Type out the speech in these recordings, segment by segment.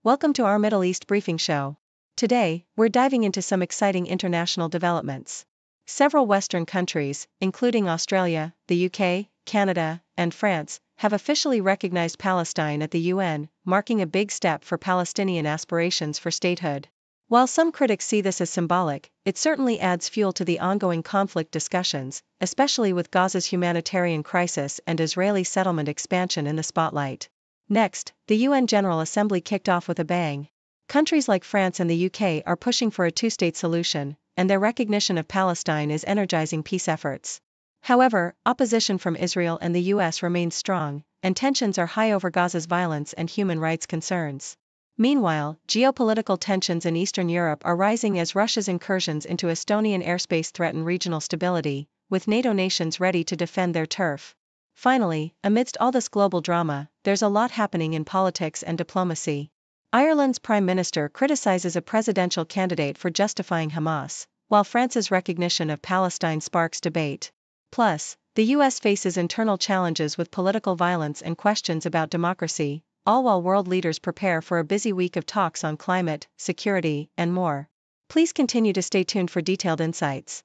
Welcome to our Middle East briefing show. Today, we're diving into some exciting international developments. Several Western countries, including Australia, the UK, Canada, and France, have officially recognized Palestine at the UN, marking a big step for Palestinian aspirations for statehood. While some critics see this as symbolic, it certainly adds fuel to the ongoing conflict discussions, especially with Gaza's humanitarian crisis and Israeli settlement expansion in the spotlight. Next, the UN General Assembly kicked off with a bang. Countries like France and the UK are pushing for a two-state solution, and their recognition of Palestine is energizing peace efforts. However, opposition from Israel and the US remains strong, and tensions are high over Gaza's violence and human rights concerns. Meanwhile, geopolitical tensions in Eastern Europe are rising as Russia's incursions into Estonian airspace threaten regional stability, with NATO nations ready to defend their turf. Finally, amidst all this global drama, there's a lot happening in politics and diplomacy. Ireland's Prime Minister criticizes a presidential candidate for justifying Hamas, while France's recognition of Palestine sparks debate. Plus, the US faces internal challenges with political violence and questions about democracy, all while world leaders prepare for a busy week of talks on climate, security, and more. Please continue to stay tuned for detailed insights.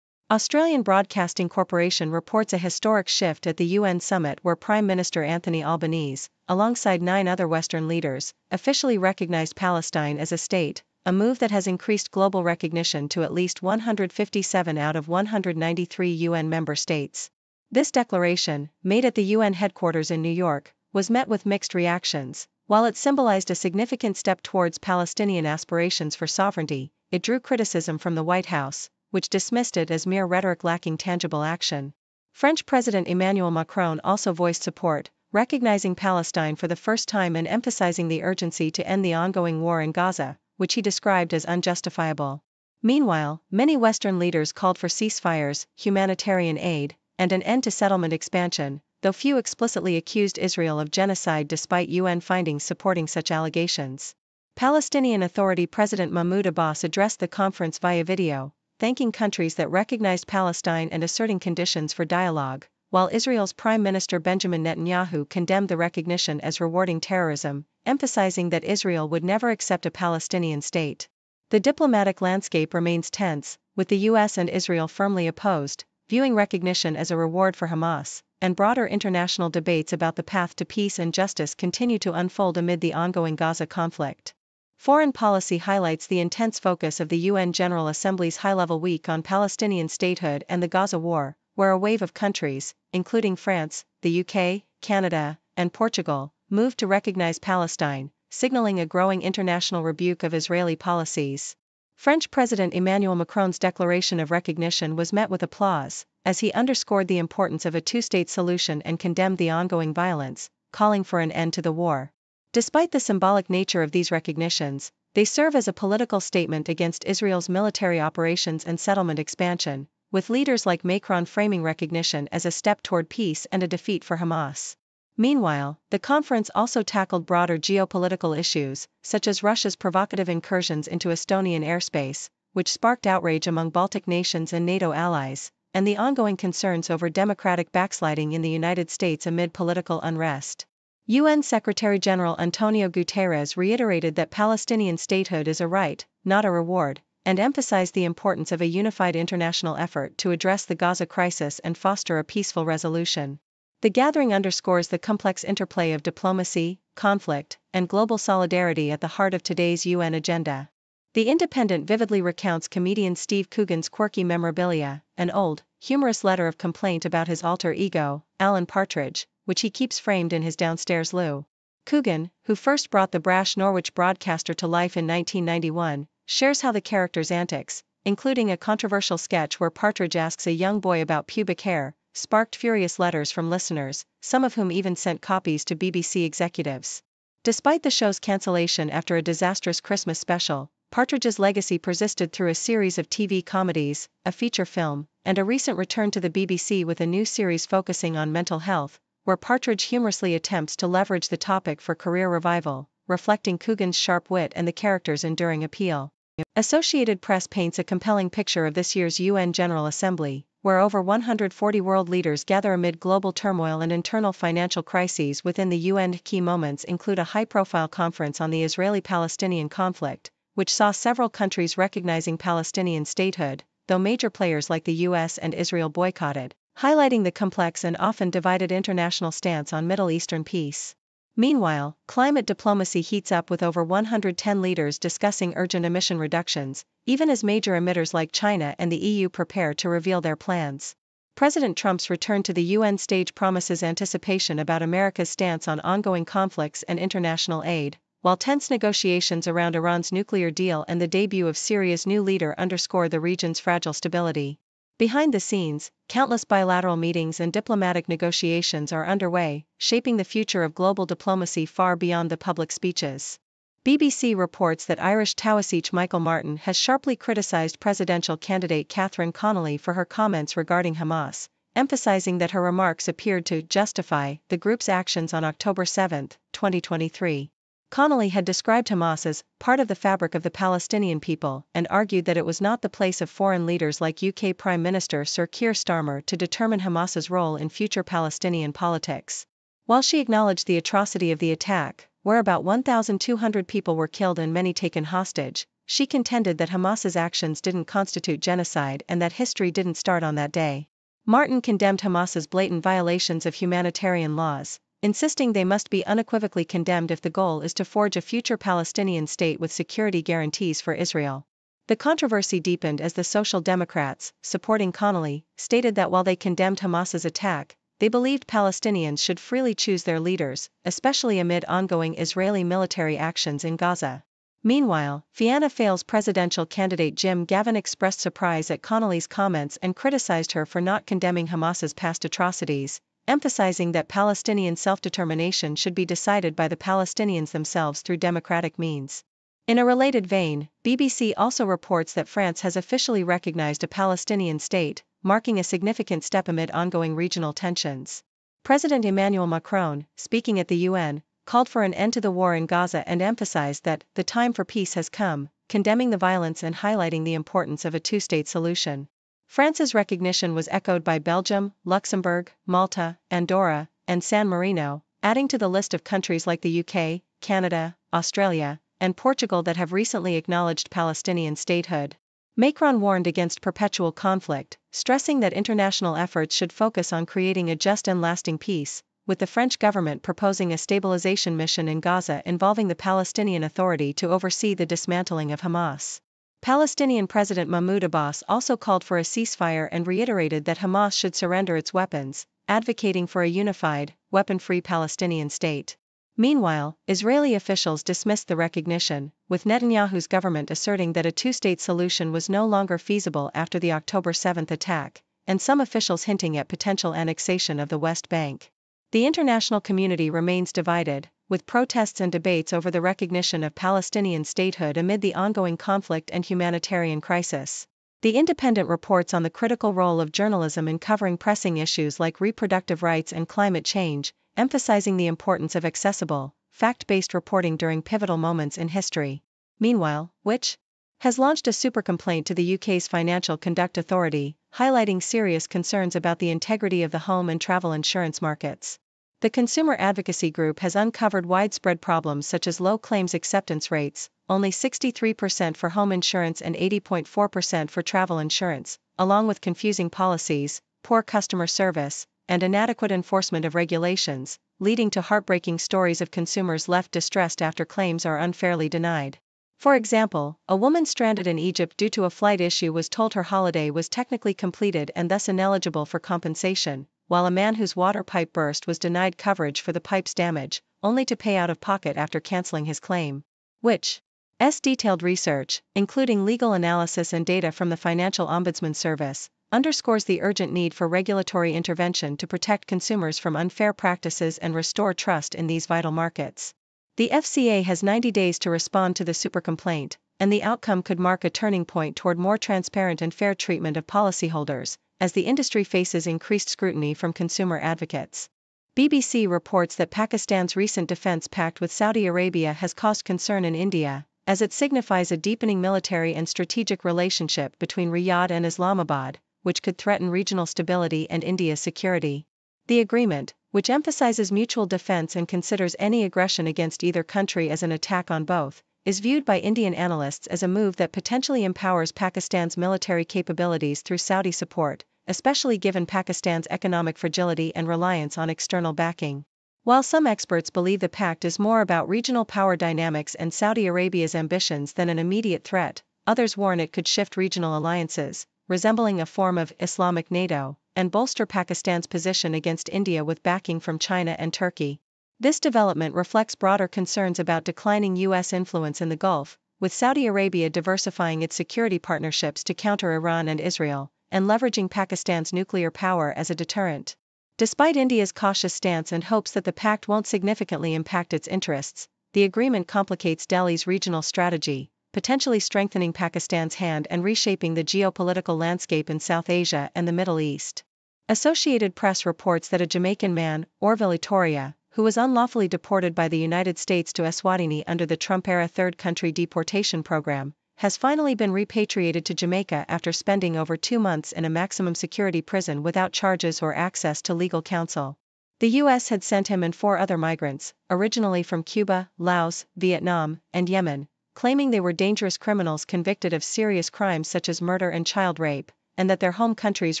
Australian Broadcasting Corporation reports a historic shift at the UN summit where Prime Minister Anthony Albanese, alongside 9 other Western leaders, officially recognized Palestine as a state, a move that has increased global recognition to at least 157 out of 193 UN member states. This declaration, made at the UN headquarters in New York, was met with mixed reactions. While it symbolized a significant step towards Palestinian aspirations for sovereignty, it drew criticism from the White House, which dismissed it as mere rhetoric lacking tangible action. French President Emmanuel Macron also voiced support, recognizing Palestine for the first time and emphasizing the urgency to end the ongoing war in Gaza, which he described as unjustifiable. Meanwhile, many Western leaders called for ceasefires, humanitarian aid, and an end to settlement expansion, though few explicitly accused Israel of genocide despite UN findings supporting such allegations. Palestinian Authority President Mahmoud Abbas addressed the conference via video, thanking countries that recognized Palestine and asserting conditions for dialogue, while Israel's Prime Minister Benjamin Netanyahu condemned the recognition as rewarding terrorism, emphasizing that Israel would never accept a Palestinian state. The diplomatic landscape remains tense, with the US and Israel firmly opposed, viewing recognition as a reward for Hamas, and broader international debates about the path to peace and justice continue to unfold amid the ongoing Gaza conflict. Foreign policy highlights the intense focus of the UN General Assembly's high-level week on Palestinian statehood and the Gaza war, where a wave of countries, including France, the UK, Canada, and Portugal, moved to recognize Palestine, signaling a growing international rebuke of Israeli policies. French President Emmanuel Macron's declaration of recognition was met with applause, as he underscored the importance of a two-state solution and condemned the ongoing violence, calling for an end to the war. Despite the symbolic nature of these recognitions, they serve as a political statement against Israel's military operations and settlement expansion, with leaders like Macron framing recognition as a step toward peace and a defeat for Hamas. Meanwhile, the conference also tackled broader geopolitical issues, such as Russia's provocative incursions into Estonian airspace, which sparked outrage among Baltic nations and NATO allies, and the ongoing concerns over democratic backsliding in the United States amid political unrest. UN Secretary-General Antonio Guterres reiterated that Palestinian statehood is a right, not a reward, and emphasized the importance of a unified international effort to address the Gaza crisis and foster a peaceful resolution. The gathering underscores the complex interplay of diplomacy, conflict, and global solidarity at the heart of today's UN agenda. The Independent vividly recounts comedian Steve Coogan's quirky memorabilia, an old, humorous letter of complaint about his alter ego, Alan Partridge, which he keeps framed in his downstairs loo. Coogan, who first brought the brash Norwich broadcaster to life in 1991, shares how the character's antics, including a controversial sketch where Partridge asks a young boy about pubic hair, sparked furious letters from listeners, some of whom even sent copies to BBC executives. Despite the show's cancellation after a disastrous Christmas special, Partridge's legacy persisted through a series of TV comedies, a feature film, and a recent return to the BBC with a new series focusing on mental health, where Partridge humorously attempts to leverage the topic for career revival, reflecting Coogan's sharp wit and the character's enduring appeal. Associated Press paints a compelling picture of this year's UN General Assembly, where over 140 world leaders gather amid global turmoil and internal financial crises within the UN. Key moments include a high-profile conference on the Israeli-Palestinian conflict, which saw several countries recognizing Palestinian statehood, though major players like the US and Israel boycotted, highlighting the complex and often divided international stance on Middle Eastern peace. Meanwhile, climate diplomacy heats up with over 110 leaders discussing urgent emission reductions, even as major emitters like China and the EU prepare to reveal their plans. President Trump's return to the UN stage promises anticipation about America's stance on ongoing conflicts and international aid, while tense negotiations around Iran's nuclear deal and the debut of Syria's new leader underscore the region's fragile stability. Behind the scenes, countless bilateral meetings and diplomatic negotiations are underway, shaping the future of global diplomacy far beyond the public speeches. BBC reports that Irish Taoiseach Michael Martin has sharply criticized presidential candidate Catherine Connolly for her comments regarding Hamas, emphasizing that her remarks appeared to justify the group's actions on October 7, 2023. Connolly had described Hamas as part of the fabric of the Palestinian people and argued that it was not the place of foreign leaders like UK Prime Minister Sir Keir Starmer to determine Hamas's role in future Palestinian politics. While she acknowledged the atrocity of the attack, where about 1,200 people were killed and many taken hostage, she contended that Hamas's actions didn't constitute genocide and that history didn't start on that day. Martin condemned Hamas's blatant violations of humanitarian laws, insisting they must be unequivocally condemned if the goal is to forge a future Palestinian state with security guarantees for Israel. The controversy deepened as the Social Democrats, supporting Connolly, stated that while they condemned Hamas's attack, they believed Palestinians should freely choose their leaders, especially amid ongoing Israeli military actions in Gaza. Meanwhile, Fianna Fáil's presidential candidate Jim Gavin expressed surprise at Connolly's comments and criticized her for not condemning Hamas's past atrocities, emphasizing that Palestinian self-determination should be decided by the Palestinians themselves through democratic means. In a related vein, BBC also reports that France has officially recognized a Palestinian state, marking a significant step amid ongoing regional tensions. President Emmanuel Macron, speaking at the UN, called for an end to the war in Gaza and emphasized that the time for peace has come, condemning the violence and highlighting the importance of a two-state solution. France's recognition was echoed by Belgium, Luxembourg, Malta, Andorra, and San Marino, adding to the list of countries like the UK, Canada, Australia, and Portugal that have recently acknowledged Palestinian statehood. Macron warned against perpetual conflict, stressing that international efforts should focus on creating a just and lasting peace, with the French government proposing a stabilization mission in Gaza involving the Palestinian Authority to oversee the dismantling of Hamas. Palestinian President Mahmoud Abbas also called for a ceasefire and reiterated that Hamas should surrender its weapons, advocating for a unified, weapon-free Palestinian state. Meanwhile, Israeli officials dismissed the recognition, with Netanyahu's government asserting that a two-state solution was no longer feasible after the October 7 attack, and some officials hinting at potential annexation of the West Bank. The international community remains divided, with protests and debates over the recognition of Palestinian statehood amid the ongoing conflict and humanitarian crisis. The Independent reports on the critical role of journalism in covering pressing issues like reproductive rights and climate change, emphasizing the importance of accessible, fact-based reporting during pivotal moments in history. Meanwhile, which has launched a super complaint to the UK's Financial Conduct Authority, highlighting serious concerns about the integrity of the home and travel insurance markets. The consumer advocacy group has uncovered widespread problems such as low claims acceptance rates, only 63% for home insurance and 80.4% for travel insurance, along with confusing policies, poor customer service, and inadequate enforcement of regulations, leading to heartbreaking stories of consumers left distressed after claims are unfairly denied. For example, a woman stranded in Egypt due to a flight issue was told her holiday was technically completed and thus ineligible for compensation, while a man whose water pipe burst was denied coverage for the pipe's damage, only to pay out of pocket after canceling his claim. Which's detailed research, including legal analysis and data from the Financial Ombudsman Service, underscores the urgent need for regulatory intervention to protect consumers from unfair practices and restore trust in these vital markets. The FCA has 90 days to respond to the super complaint, and the outcome could mark a turning point toward more transparent and fair treatment of policyholders, as the industry faces increased scrutiny from consumer advocates. BBC reports that Pakistan's recent defense pact with Saudi Arabia has caused concern in India, as it signifies a deepening military and strategic relationship between Riyadh and Islamabad, which could threaten regional stability and India's security. The agreement, which emphasizes mutual defense and considers any aggression against either country as an attack on both, is viewed by Indian analysts as a move that potentially empowers Pakistan's military capabilities through Saudi support, especially given Pakistan's economic fragility and reliance on external backing. While some experts believe the pact is more about regional power dynamics and Saudi Arabia's ambitions than an immediate threat, others warn it could shift regional alliances, resembling a form of Islamic NATO, and bolster Pakistan's position against India with backing from China and Turkey. This development reflects broader concerns about declining U.S. influence in the Gulf, with Saudi Arabia diversifying its security partnerships to counter Iran and Israel, and leveraging Pakistan's nuclear power as a deterrent. Despite India's cautious stance and hopes that the pact won't significantly impact its interests, the agreement complicates Delhi's regional strategy, potentially strengthening Pakistan's hand and reshaping the geopolitical landscape in South Asia and the Middle East. Associated Press reports that a Jamaican man, Orville Itoria, who was unlawfully deported by the United States to Eswatini under the Trump-era third country deportation program, has finally been repatriated to Jamaica after spending over 2 months in a maximum security prison without charges or access to legal counsel. The U.S. had sent him and 4 other migrants, originally from Cuba, Laos, Vietnam, and Yemen, claiming they were dangerous criminals convicted of serious crimes such as murder and child rape, and that their home countries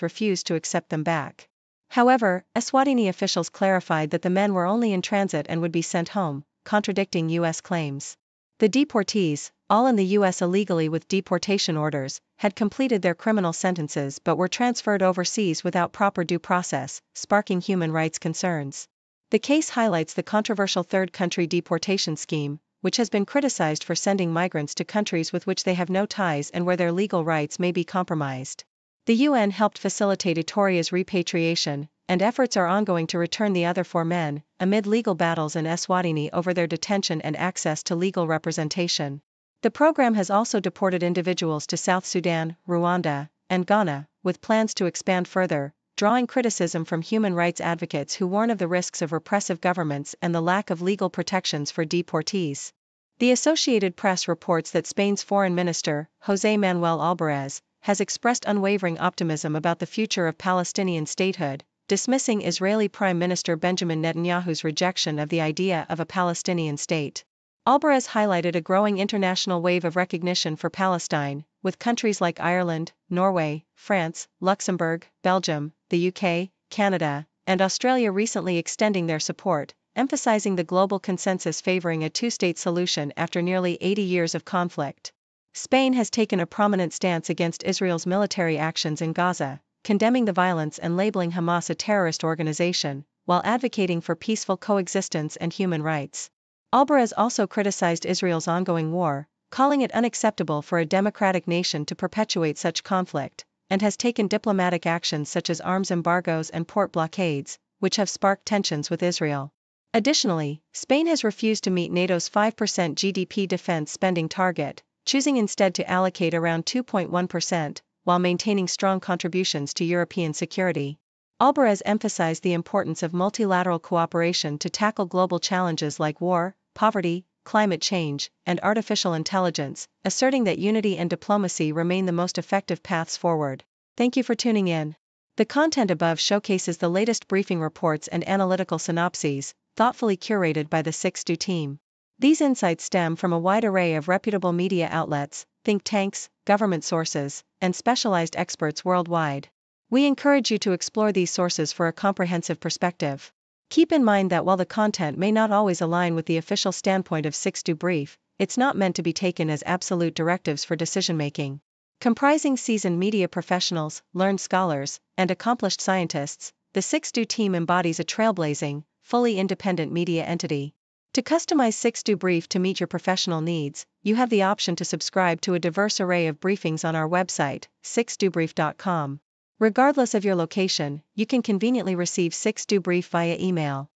refused to accept them back. However, Eswatini officials clarified that the men were only in transit and would be sent home, contradicting U.S. claims. The deportees, all in the U.S. illegally with deportation orders, had completed their criminal sentences but were transferred overseas without proper due process, sparking human rights concerns. The case highlights the controversial third country deportation scheme, which has been criticized for sending migrants to countries with which they have no ties and where their legal rights may be compromised. The UN helped facilitate Itoria's repatriation, and efforts are ongoing to return the other 4 men, amid legal battles in Eswatini over their detention and access to legal representation. The program has also deported individuals to South Sudan, Rwanda, and Ghana, with plans to expand further, drawing criticism from human rights advocates who warn of the risks of repressive governments and the lack of legal protections for deportees. The Associated Press reports that Spain's Foreign Minister, José Manuel Albares, has expressed unwavering optimism about the future of Palestinian statehood, dismissing Israeli Prime Minister Benjamin Netanyahu's rejection of the idea of a Palestinian state. Albares highlighted a growing international wave of recognition for Palestine, with countries like Ireland, Norway, France, Luxembourg, Belgium, the UK, Canada, and Australia recently extending their support, emphasizing the global consensus favoring a 2-state solution after nearly 80 years of conflict. Spain has taken a prominent stance against Israel's military actions in Gaza, condemning the violence and labeling Hamas a terrorist organization, while advocating for peaceful coexistence and human rights. Albares also criticized Israel's ongoing war, calling it unacceptable for a democratic nation to perpetuate such conflict, and has taken diplomatic actions such as arms embargoes and port blockades, which have sparked tensions with Israel. Additionally, Spain has refused to meet NATO's 5% GDP defense spending target, choosing instead to allocate around 2.1%, while maintaining strong contributions to European security. Albares emphasized the importance of multilateral cooperation to tackle global challenges like war, poverty, climate change, and artificial intelligence, asserting that unity and diplomacy remain the most effective paths forward. Thank you for tuning in. The content above showcases the latest briefing reports and analytical synopses, thoughtfully curated by the 6Do team. These insights stem from a wide array of reputable media outlets, think tanks, government sources, and specialized experts worldwide. We encourage you to explore these sources for a comprehensive perspective. Keep in mind that while the content may not always align with the official standpoint of 6Do Brief, it's not meant to be taken as absolute directives for decision-making. Comprising seasoned media professionals, learned scholars, and accomplished scientists, the 6Do team embodies a trailblazing, fully independent media entity. To customize 6Do Brief to meet your professional needs, you have the option to subscribe to a diverse array of briefings on our website, 6dobrief.com. Regardless of your location, you can conveniently receive 6Do Brief via email.